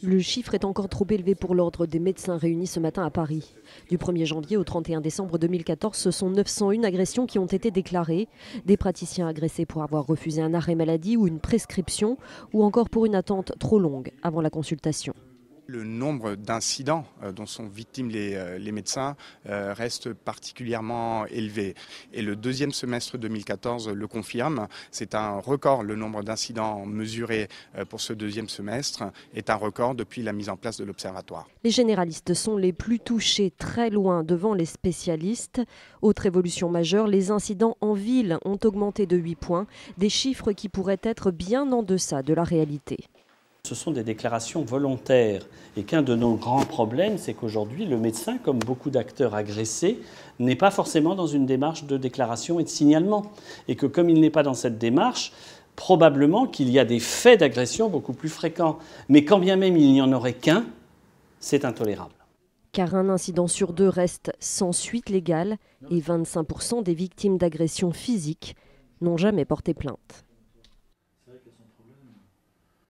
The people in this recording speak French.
Le chiffre est encore trop élevé pour l'ordre des médecins réunis ce matin à Paris. Du 1er janvier au 31 décembre 2014, ce sont 901 agressions qui ont été déclarées. Des praticiens agressés pour avoir refusé un arrêt maladie ou une prescription, ou encore pour une attente trop longue avant la consultation. Le nombre d'incidents dont sont victimes les médecins reste particulièrement élevé. Et le deuxième semestre 2014 le confirme. C'est un record. Le nombre d'incidents mesurés pour ce deuxième semestre est un record depuis la mise en place de l'Observatoire. Les généralistes sont les plus touchés, très loin devant les spécialistes. Autre évolution majeure, les incidents en ville ont augmenté de 8 points, des chiffres qui pourraient être bien en deçà de la réalité. Ce sont des déclarations volontaires et qu'un de nos grands problèmes, c'est qu'aujourd'hui, le médecin, comme beaucoup d'acteurs agressés, n'est pas forcément dans une démarche de déclaration et de signalement. Et que comme il n'est pas dans cette démarche, probablement qu'il y a des faits d'agression beaucoup plus fréquents. Mais quand bien même il n'y en aurait qu'un, c'est intolérable. Car un incident sur deux reste sans suite légale et 25% des victimes d'agressions physiques n'ont jamais porté plainte.